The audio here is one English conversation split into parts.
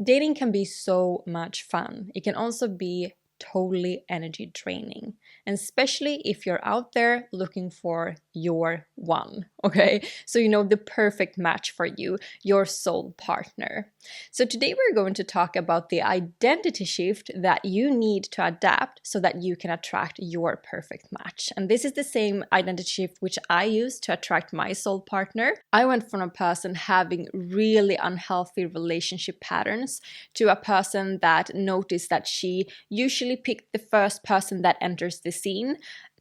Dating can be so much fun. It can also be totally energy draining, and especially if you're out there looking for your one, okay? So you know, the perfect match for you, your soul partner. So today we're going to talk about the identity shift that you need to adapt so that you can attract your perfect match. And this is the same identity shift which I used to attract my soul partner. I went from a person having really unhealthy relationship patterns to a person that noticed that she usually picked the first person that enters the scene,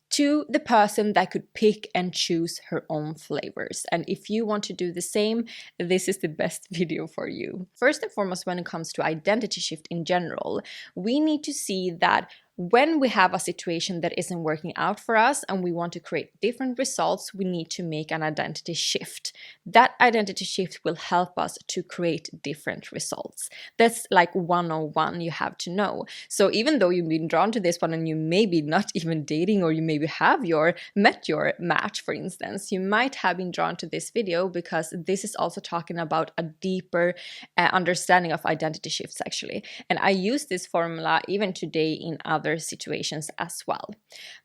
to the person that could pick and choose her own flavors. And if you want to do the same, this is the best video for you. First and foremost, when it comes to identity shift in general, we need to see that when we have a situation that isn't working out for us and we want to create different results, we need to make an identity shift. That identity shift will help us to create different results. That's like 101 you have to know. So even though you've been drawn to this one and you maybe not even dating, or you maybe have met your match, for instance, you might have been drawn to this video because this is also talking about a deeper understanding of identity shifts actually. And I use this formula even today in other situations as well.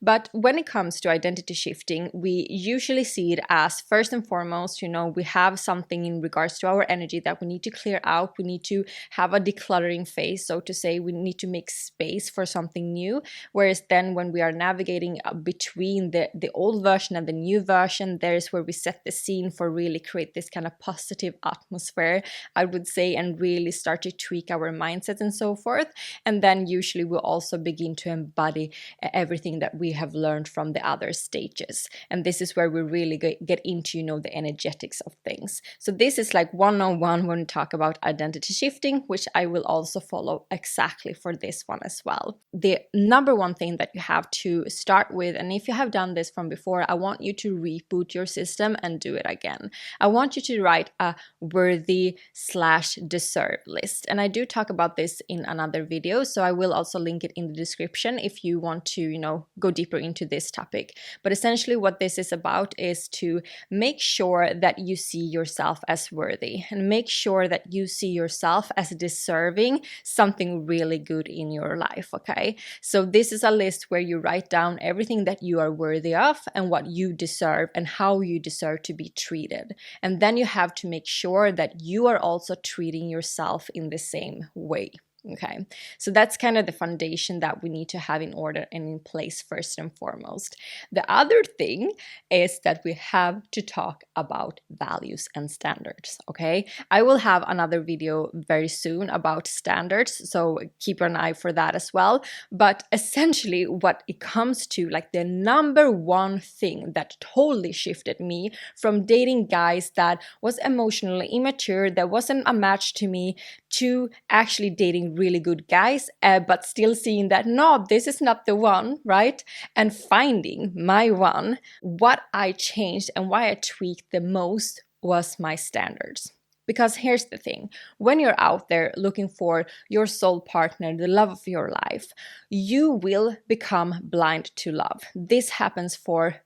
But when it comes to identity shifting, we usually see it as, first and foremost, you know, we have something in regards to our energy that we need to clear out. We need to have a decluttering phase, so to say. We need to make space for something new. Whereas then when we are navigating between the old version and the new version, there's where we set the scene for really create this kind of positive atmosphere, I would say, and really start to tweak our mindset and so forth. And then usually we'll also begin to embody everything that we have learned from the other stages. And this is where we really get into, you know, the energetics of things. So this is like 101 when we talk about identity shifting, which I will also follow exactly for this one as well. The number one thing that you have to start with, and if you have done this from before, I want you to reboot your system and do it again. I want you to write a worthy/deserve list. And I do talk about this in another video, so I will also link it in the description if you want to, you know, go deeper into this topic. But essentially what this is about is to make sure that you see yourself as worthy, and make sure that you see yourself as deserving something really good in your life, okay? So this is a list where you write down everything that you are worthy of and what you deserve and how you deserve to be treated. And then you have to make sure that you are also treating yourself in the same way. Okay, so that's kind of the foundation that we need to have in order and in place first and foremost. The other thing is that we have to talk about values and standards, okay? I will have another video very soon about standards, so keep an eye for that as well. But essentially what it comes to, like the number one thing that totally shifted me from dating guys that was emotionally immature, that wasn't a match to me, to actually dating really good guys, but still seeing that, no, this is not the one, right? And finding my one, what I changed and why I tweaked the most was my standards. Because here's the thing, when you're out there looking for your soul partner, the love of your life, you will become blind to love. This happens for,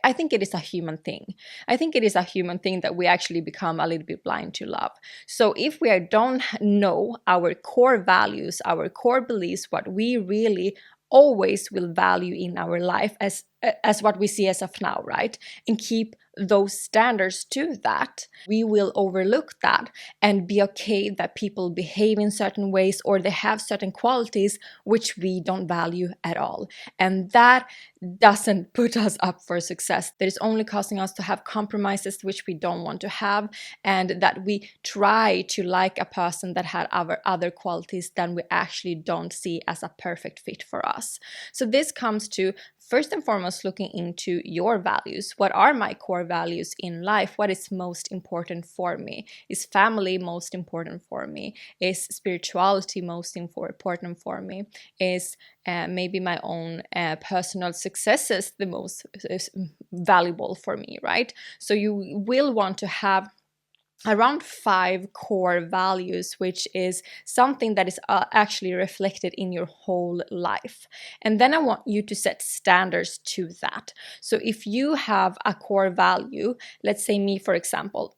I think it is a human thing. I think it is a human thing that we actually become a little bit blind to love. So if we don't know our core values, our core beliefs, what we really always will value in our life as what we see as of now, right? And keep those standards to that, we will overlook that and be okay that people behave in certain ways or they have certain qualities which we don't value at all. And that doesn't put us up for success. That is only causing us to have compromises which we don't want to have, and that we try to like a person that had other qualities than we actually don't see as a perfect fit for us. So this comes to, first and foremost, looking into your values. What are my core values in life? What is most important for me? Is family most important for me? Is spirituality most important for me? Is maybe my own personal successes the most valuable for me, right? So you will want to have around 5 core values, which is something that is actually reflected in your whole life. And then I want you to set standards to that. So if you have a core value, let's say me, for example,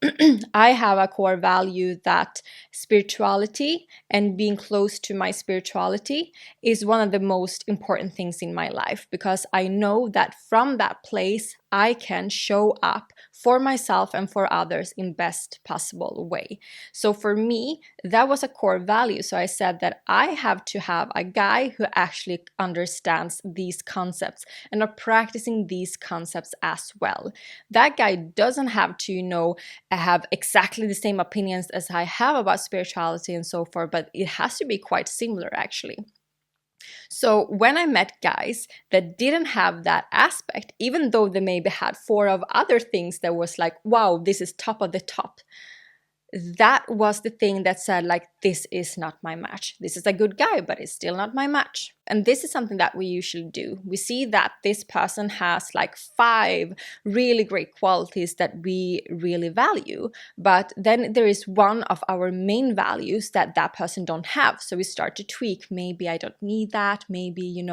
I have a core value that spirituality and being close to my spirituality is one of the most important things in my life, because I know that from that place I can show up for myself and for others in best possible way. So for me, that was a core value. So I said that I have to have a guy who actually understands these concepts and are practicing these concepts as well. That guy doesn't have to, have exactly the same opinions as I have about spirituality and so forth, but it has to be quite similar actually. So when I met guys that didn't have that aspect, even though they maybe had 4 of other things that was like, wow, this is top of the top, that was the thing that said like, this is not my match. This is a good guy, but it's still not my match. And this is something that we usually do. We see that this person has like 5 really great qualities that we really value, but then there is one of our main values that that person don't have. So we start to tweak. Maybe I don't need that. Maybe,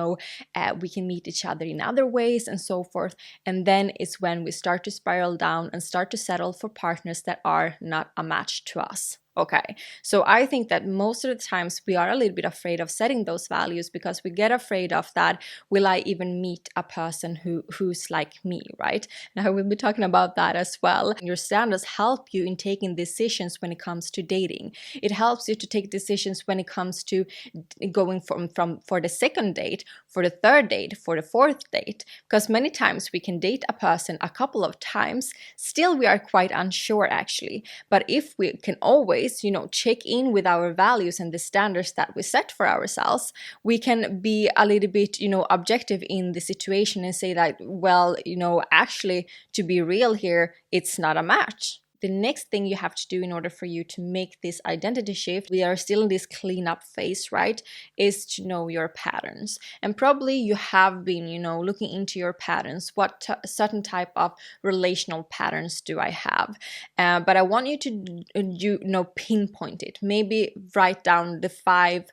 we can meet each other in other ways and so forth. And then it's when we start to spiral down and start to settle for partners that are not a match to us. Okay, so I think that most of the times we are a little bit afraid of setting those values because we get afraid of that. Will I even meet a person who's like me, right? Now we'll be talking about that as well. Your standards help you in taking decisions when it comes to dating. It helps you to take decisions when it comes to going from for the second date, for the third date, for the fourth date, because many times we can date a person a couple of times, still we are quite unsure actually. But if we can always check in with our values and the standards that we set for ourselves, we can be a little bit objective in the situation and say that, well, actually, to be real here, it's not a match. The next thing you have to do in order for you to make this identity shift, we are still in this cleanup phase, right, is to know your patterns. And probably you have been, looking into your patterns. What certain type of relational patterns do I have? But I want you to pinpoint it. Maybe write down the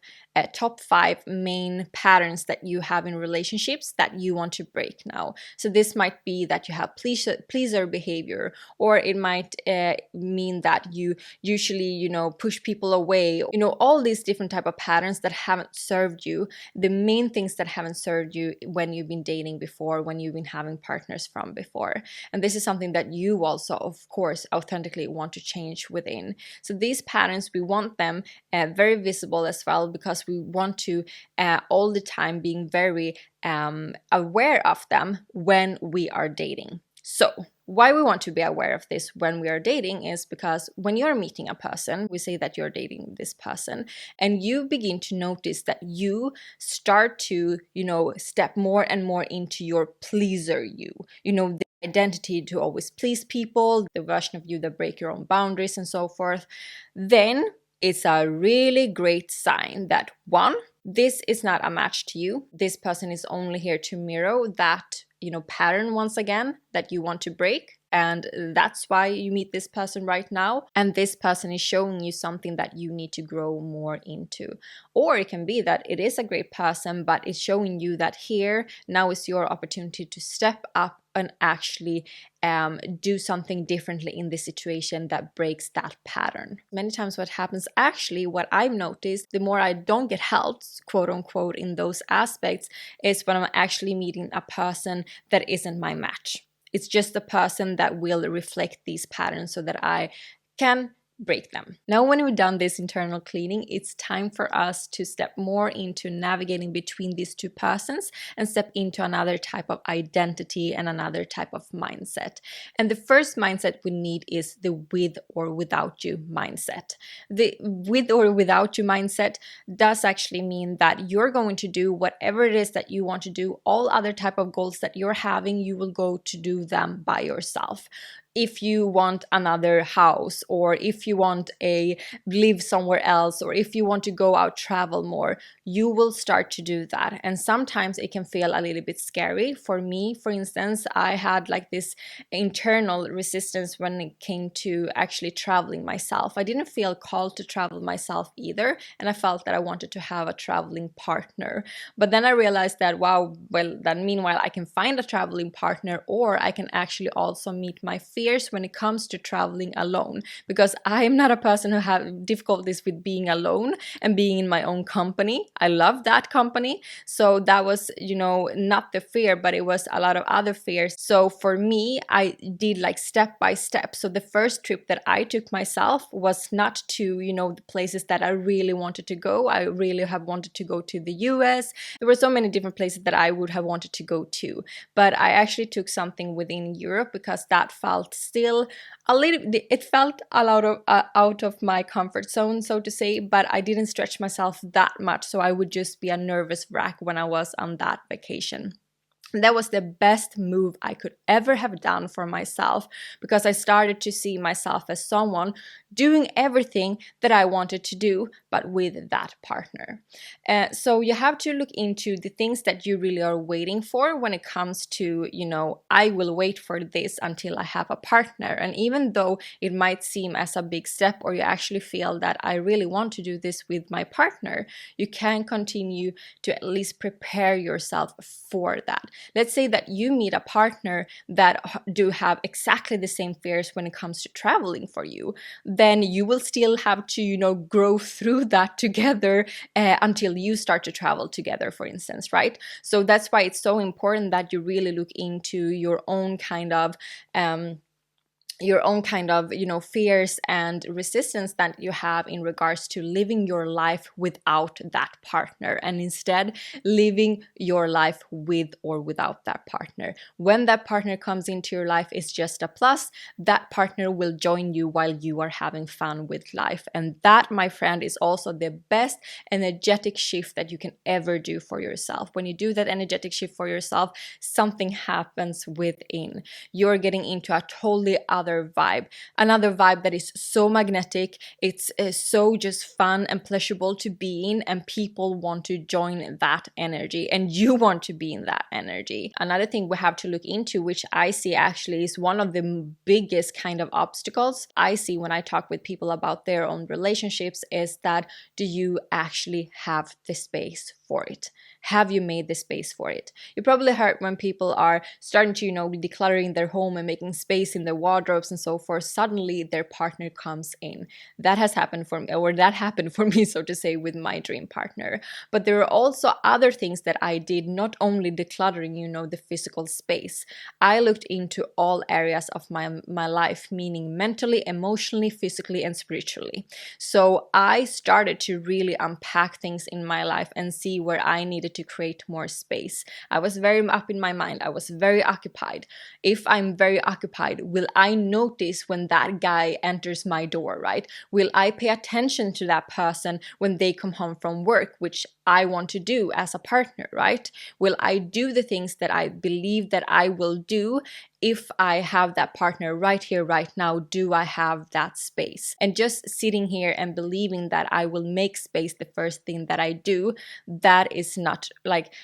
top 5 main patterns that you have in relationships that you want to break now. So this might be that you have pleaser behavior, or it might mean that you usually push people away, all these different type of patterns that haven't served you, the main things that haven't served you when you've been dating before, when you've been having partners from before. And this is something that you also, of course, authentically want to change within. So these patterns, we want them very visible as well, because we want to all the time being very aware of them when we are dating. So why we want to be aware of this when we are dating is because when you're meeting a person, we say that you're dating this person, and you begin to notice that you start to, step more and more into your pleaser the identity to always please people, the version of you that break your own boundaries and so forth, then it's a really great sign that 1, this is not a match to you. This person is only here to mirror that pattern once again that you want to break. And that's why you meet this person right now. And this person is showing you something that you need to grow more into. Or it can be that it is a great person, but it's showing you that here now is your opportunity to step up and actually do something differently in this situation that breaks that pattern. Many times what happens, actually, what I've noticed, the more I don't get helped, quote unquote, in those aspects, is when I'm actually meeting a person that isn't my match. It's just a person that will reflect these patterns so that I can break them. Now, when we've done this internal cleaning, it's time for us to step more into navigating between these 2 persons and step into another type of identity and another type of mindset. And the first mindset we need is the with or without you mindset. The with or without you mindset does actually mean that you're going to do whatever it is that you want to do. All other type of goals that you're having, you will go to do them by yourself. if you want another house, or if you want a live somewhere else, or if you want to go out travel more, you will start to do that. And sometimes it can feel a little bit scary. For me, for instance, I had like this internal resistance when it came to actually traveling myself. I didn't feel called to travel myself either, and I felt that I wanted to have a traveling partner. But then I realized that, wow, well, then meanwhile I can find a traveling partner, or I can actually also meet my fears when it comes to traveling alone, because I am not a person who have difficulties with being alone and being in my own company. I love that company. So that was, not the fear, but it was a lot of other fears. So for me, I did like step by step. So the first trip that I took myself was not to, the places that I really wanted to go. I really have wanted to go to the US. There were so many different places that I would have wanted to go to, but I actually took something within Europe because that felt still it felt a lot of out of my comfort zone, so to say, but I didn't stretch myself that much, so I would just be a nervous wreck when I was on that vacation. That was the best move I could ever have done for myself, because I started to see myself as someone doing everything that I wanted to do, but with that partner. So you have to look into the things that you really are waiting for when it comes to, I will wait for this until I have a partner. And even though it might seem as a big step, or you actually feel that I really want to do this with my partner, you can continue to at least prepare yourself for that. Let's say that you meet a partner that do have exactly the same fears when it comes to traveling for you, then you will still have to, grow through that together until you start to travel together, for instance, right? So that's why it's so important that you really look into your own kind of fears and resistance that you have in regards to living your life without that partner, and instead living your life with or without that partner. When that partner comes into your life, it's just a plus. That partner will join you while you are having fun with life. And that, my friend, is also the best energetic shift that you can ever do for yourself. When you do that energetic shift for yourself, something happens within. You're getting into a totally other vibe, another vibe that is so magnetic. It's so just fun and pleasurable to be in, and people want to join that energy, and you want to be in that energy. Another thing we have to look into, which I see actually is one of the biggest kind of obstacles I see when I talk with people about their own relationships, is that, do you actually have the space for it? Have you made the space for it? You probably heard when people are starting to, decluttering their home and making space in their wardrobes and so forth, suddenly their partner comes in. That has happened for me, or that happened for me, so to say, with my dream partner. But there are also other things that I did, not only decluttering, the physical space. I looked into all areas of my life, meaning mentally, emotionally, physically, and spiritually. So I started to really unpack things in my life and see where I needed to create more space. I was very up in my mind. I was very occupied. If I'm very occupied, will I notice when that guy enters my door, right? Will I pay attention to that person when they come home from work, which I want to do as a partner, right? Will I do the things that I believe that I will do if I have that partner right here, right now? Do I have that space? And just sitting here and believing that I will make space the first thing that I do, that is not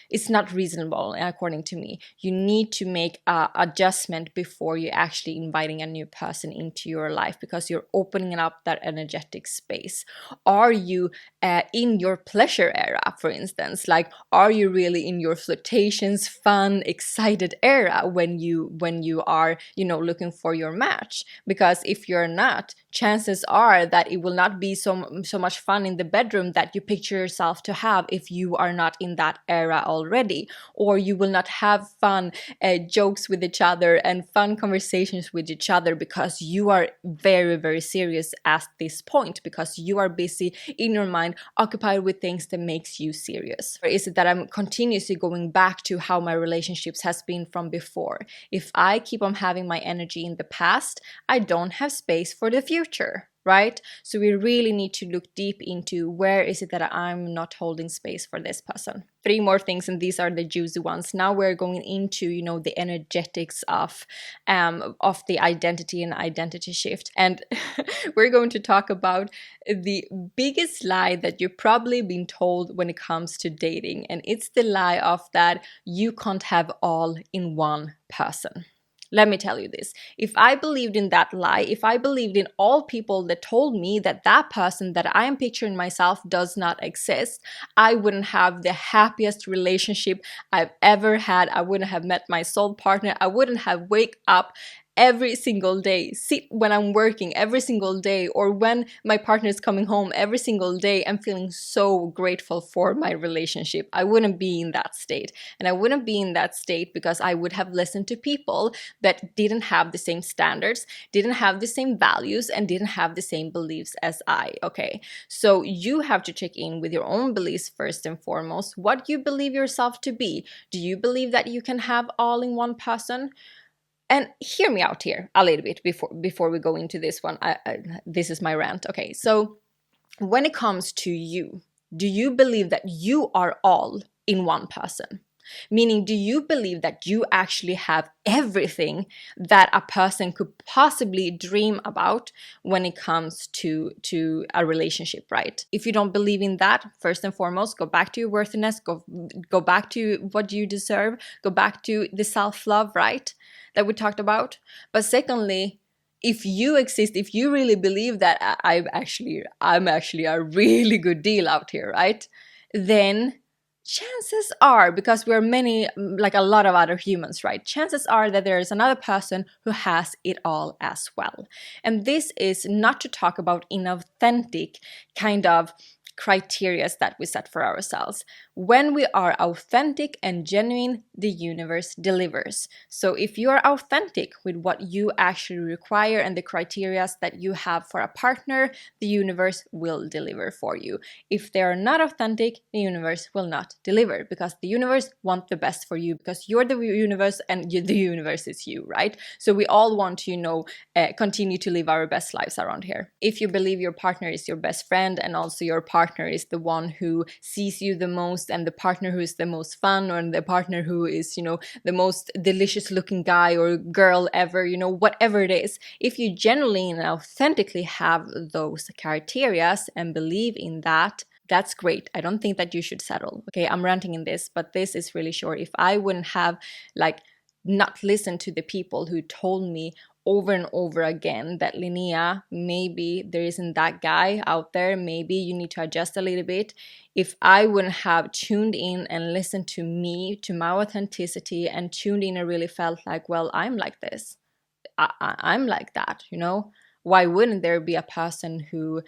it's not reasonable according to me. You need to make an adjustment before you're actually inviting a new person into your life, because you're opening up that energetic space. Are you in your pleasure era, for instance? Like, are you really in your flirtations, fun, excited era when you are, looking for your match? Because if you're not, chances are that it will not be so much fun in the bedroom that you picture yourself to have if you are not in that era already. Or you will not have fun jokes with each other and fun conversations with each other, because you are very, very serious at this point, because you are busy in your mind, occupied with things that makes you serious. Or is it that I'm continuously going back to how my relationships has been from before? If I keep on having my energy in the past, I don't have space for the future. right? So we really need to look deep into where is it that I'm not holding space for this person. 3 more things, and these are the juicy ones. Now we're going into, the energetics of the identity and identity shift. And we're going to talk about the biggest lie that you've probably been told when it comes to dating. And it's the lie of that you can't have all in one person. Let me tell you this. If I believed in that lie, if I believed in all people that told me that that person that I am picturing myself does not exist, I wouldn't have the happiest relationship I've ever had. I wouldn't have met my soul partner. I wouldn't have wake up every single day, sit when I'm working every single day, or when my partner is coming home every single day and feeling so grateful for my relationship. I wouldn't be in that state. And I wouldn't be in that state because I would have listened to people that didn't have the same standards, didn't have the same values, and didn't have the same beliefs as I, okay? So you have to check in with your own beliefs first and foremost. What you believe yourself to be. Do you believe that you can have all in one person? And hear me out here a little bit before we go into this one. This is my rant. Okay, so when it comes to you, do you believe that you are all in one person? Meaning, do you believe that you actually have everything that a person could possibly dream about when it comes to a relationship, right? If you don't believe in that, first and foremost, go back to your worthiness, go back to what you deserve, go back to the self-love, right? That we talked about. But secondly, if you exist, if you really believe that I'm actually a really good deal out here, right? Then chances are, because we're many, like a lot of other humans, right? Chances are that there is another person who has it all as well. And this is not to talk about inauthentic kind of criteria that we set for ourselves. When we are authentic and genuine, the universe delivers. So if you are authentic with what you actually require and the criteria that you have for a partner, the universe will deliver for you. If they are not authentic, the universe will not deliver, because the universe wants the best for you, because you're the universe and the universe is you, right? So we all want to, continue to live our best lives around here. If you believe your partner is your best friend, and also your partner is the one who sees you the most, and the partner who is the most fun, or the partner who is, the most delicious looking guy or girl ever, whatever it is, if you genuinely and authentically have those criteria and believe in that, that's great. I don't think that you should settle. Okay, I'm ranting in this, but this is really short. If I wouldn't have not listened to the people who told me over and over again that, Linnéa, maybe there isn't that guy out there, maybe you need to adjust a little bit. If I wouldn't have tuned in and listened to me, to my authenticity, and tuned in and really felt like, well, I'm like this, I'm like that, why wouldn't there be a person who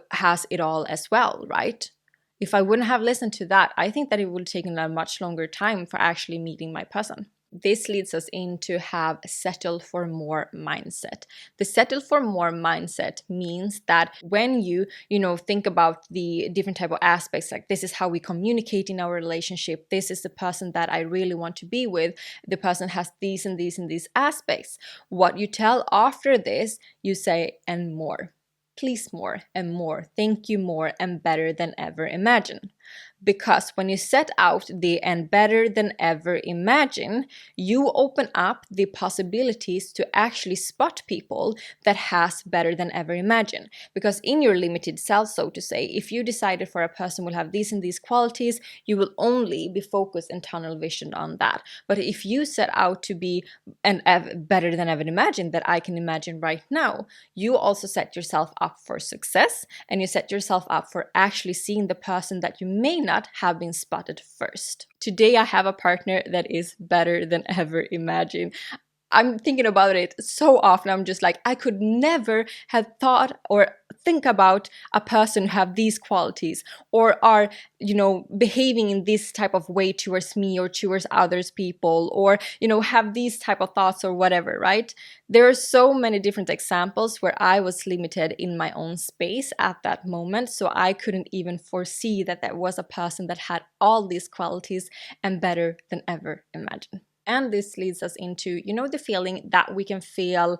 has it all as well, right? If I wouldn't have listened to that, I think that it would have taken a much longer time for actually meeting my person. This leads us into have settle for more mindset. The settle for more mindset means that when you think about the different type of aspects, like this is how we communicate in our relationship, this is the person that I really want to be with, the person has these and these and these aspects. What you tell after this, you say, and more. Please, more and more. Thank you, more and better than ever imagine. Because when you set out the and better than ever imagine, you open up the possibilities to actually spot people that has better than ever imagine. Because in your limited self, so to say, if you decided for a person will have these and these qualities, you will only be focused and tunnel visioned on that. But if you set out to be better than ever imagine, that I can imagine right now, you also set yourself up for success, and you set yourself up for actually seeing the person that you may not have been spotted first. Today I have a partner that is better than ever imagine. I'm thinking about it so often. I'm just like, I could never have thought or think about a person who have these qualities, or are, behaving in this type of way towards me or towards others people, or, have these type of thoughts or whatever, right? There are so many different examples where I was limited in my own space at that moment. So I couldn't even foresee that there was a person that had all these qualities and better than ever imagine. And this leads us into, the feeling that we can feel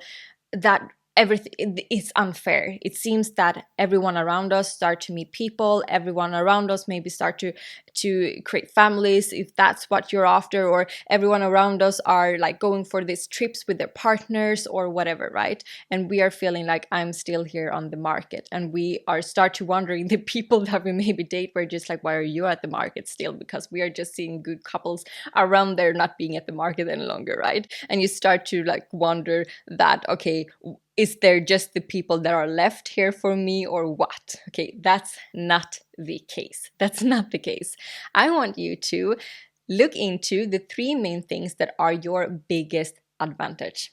that everything is unfair. It seems that everyone around us start to meet people, everyone around us maybe start to create families, if that's what you're after, or everyone around us are like going for these trips with their partners or whatever, right? And we are feeling like, I'm still here on the market, and we are start to wondering, the people that we maybe date, we're just like, why are you at the market still? Because we are just seeing good couples around there not being at the market any longer, right? And you start to like wonder that, okay, is there just the people that are left here for me or what? Okay, that's not the case. That's not the case. I want you to look into the 3 main things that are your biggest advantage.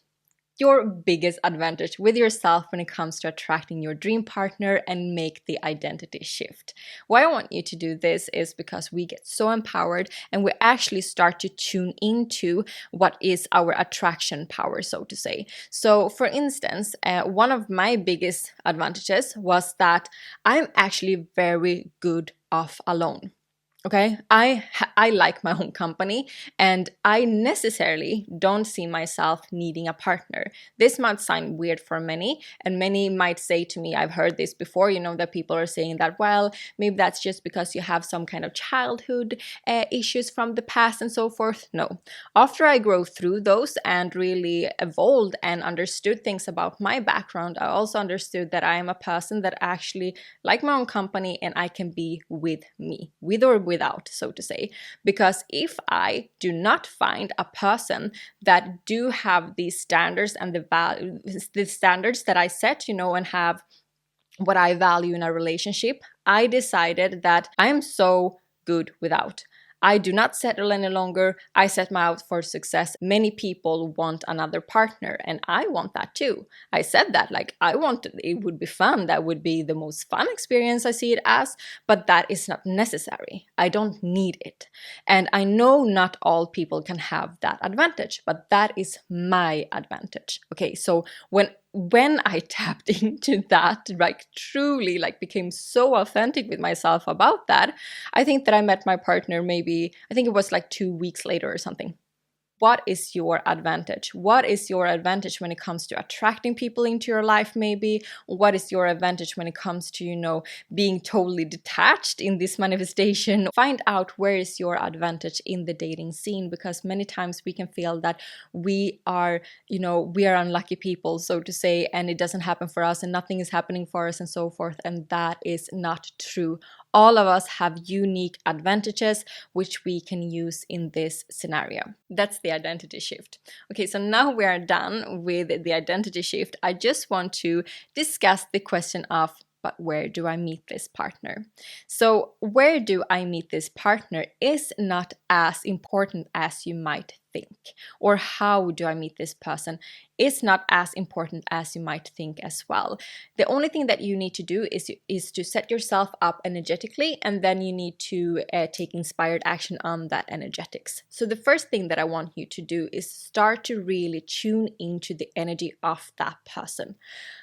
Your biggest advantage with yourself when it comes to attracting your dream partner and make the identity shift. Why I want you to do this is because we get so empowered and we actually start to tune into what is our attraction power, so to say. So for instance, one of my biggest advantages was that I'm actually very good off alone. Okay, I like my own company, and I necessarily don't see myself needing a partner. This might sound weird for many, and many might say to me, I've heard this before, that people are saying that, well, maybe that's just because you have some kind of childhood issues from the past and so forth. No. After I grow through those and really evolved and understood things about my background, I also understood that I am a person that actually like my own company, and I can be with me, with or without, so to say. Because if I do not find a person that do have these standards and the standards that I set, and have what I value in a relationship, I decided that I'm so good without. I do not settle any longer. I set my out for success. Many people want another partner, and I want that too. I said that, like, I want it would be fun. That would be the most fun experience, I see it as, but that is not necessary. I don't need it. And I know not all people can have that advantage, but that is my advantage. Okay, so when I tapped into that, like truly like became so authentic with myself about that, I think that I met my partner maybe, I think it was like 2 weeks later or something. What is your advantage? What is your advantage when it comes to attracting people into your life, maybe? What is your advantage when it comes to, being totally detached in this manifestation? Find out where is your advantage in the dating scene, because many times we can feel that we are unlucky people, so to say, and it doesn't happen for us and nothing is happening for us and so forth. And that is not true. All of us have unique advantages which we can use in this scenario. That's the identity shift. Okay, so now we are done with the identity shift. I just want to discuss the question of, but where do I meet this partner? So where do I meet this partner is not as important as you might think. Or how do I meet this person is not as important as you might think as well. The only thing that you need to do is to set yourself up energetically, and then you need to take inspired action on that energetics. So the first thing that I want you to do is start to really tune into the energy of that person.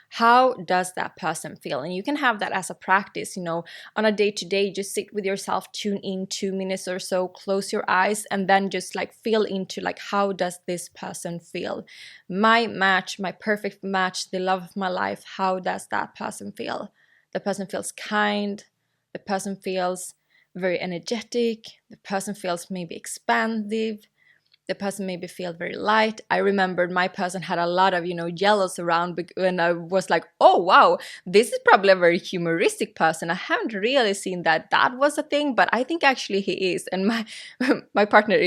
How does that person feel? And you can have that as a practice, on a day-to-day. Just sit with yourself, tune in 2 minutes or so, close your eyes, and then just like feel into like, how does this person feel? My match, my perfect match, the love of my life, how does that person feel? The person feels kind, the person feels very energetic, the person feels maybe expansive, the person maybe feel very light. I remembered my person had a lot of, yellows around, and I was like, oh wow, this is probably a very humoristic person. I haven't really seen that was a thing, but I think actually he is. And my partner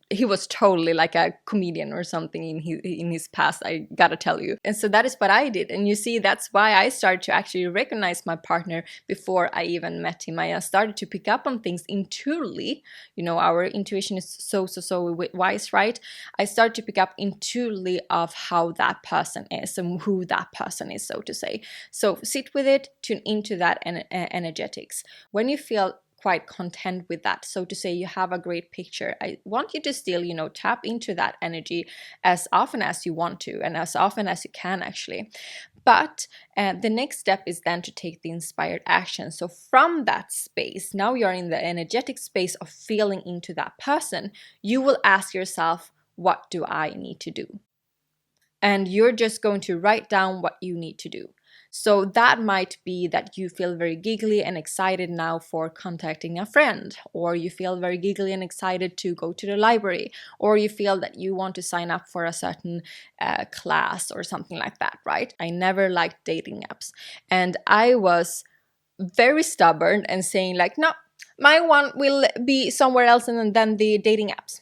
he was totally like a comedian or something in his past, I gotta tell you. And so that is what I did. And you see, that's why I started to actually recognize my partner before I even met him. I started to pick up on things intuitively. Our intuition is so wise, right? I start to pick up intuitively of how that person is and who that person is, so to say. So sit with it, tune into that energetics. When you feel quite content with that, so to say, you have a great picture, I want you to still, tap into that energy as often as you want to and as often as you can, actually. But the next step is then to take the inspired action. So from that space, now you're in the energetic space of feeling into that person, you will ask yourself, what do I need to do? and you're just going to write down what you need to do. So that might be that you feel very giggly and excited now for contacting a friend, or you feel very giggly and excited to go to the library, or you feel that you want to sign up for a certain class or something like that, right? I never liked dating apps, and I was very stubborn and saying like, no, my one will be somewhere else and then the dating apps.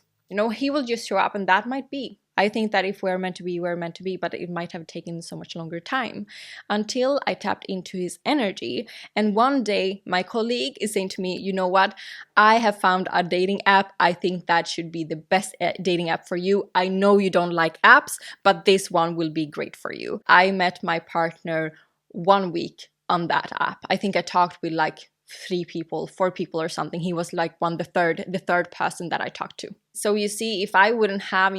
He will just show up, and that might be. I think that if we're meant to be, we're meant to be, but it might have taken so much longer time until I tapped into his energy. And one day, my colleague is saying to me, you know what? I have found a dating app. I think that should be the best dating app for you. I know you don't like apps, but this one will be great for you. I met my partner 1 week on that app. I think I talked with like 3 people, 4 people or something. He was like the third person that I talked to. So you see, if I wouldn't have,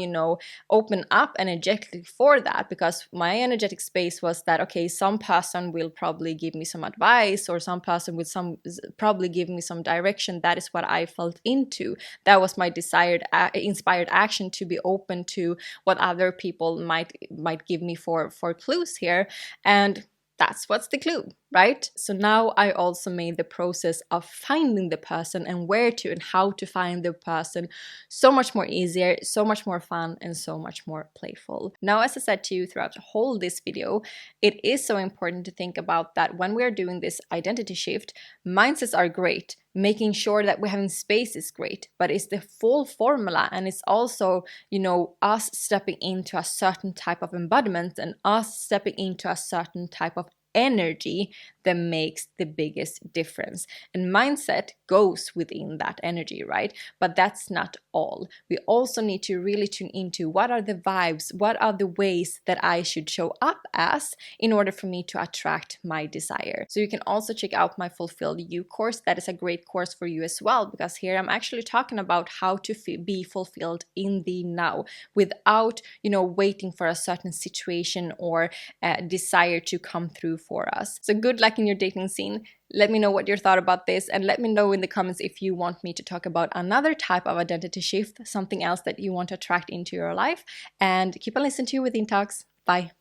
open up energetically for that, because my energetic space was that, okay, some person will probably give me some advice, or some person will probably give me some direction. That is what I felt into. That was my desired, inspired action, to be open to what other people might give me for clues here. And that's what's the clue, right? So now I also made the process of finding the person and where to and how to find the person so much more easier, so much more fun, and so much more playful. Now, as I said to you throughout this video, it is so important to think about that when we are doing this identity shift, mindsets are great. Making sure that we're having space is great, but it's the full formula, and it's also, us stepping into a certain type of embodiment and us stepping into a certain type of energy that makes the biggest difference. And mindset goes within that energy, right? But that's not all. We also need to really tune into what are the vibes, what are the ways that I should show up as in order for me to attract my desire. So you can also check out my Fulfilled You course. That is a great course for you as well, because here I'm actually talking about how to be fulfilled in the now without, waiting for a certain situation or desire to come through for us. So good luck in your dating scene. Let me know what your thought about this, and let me know in the comments if you want me to talk about another type of identity shift, something else that you want to attract into your life. And keep on listening to Within Talks. Bye.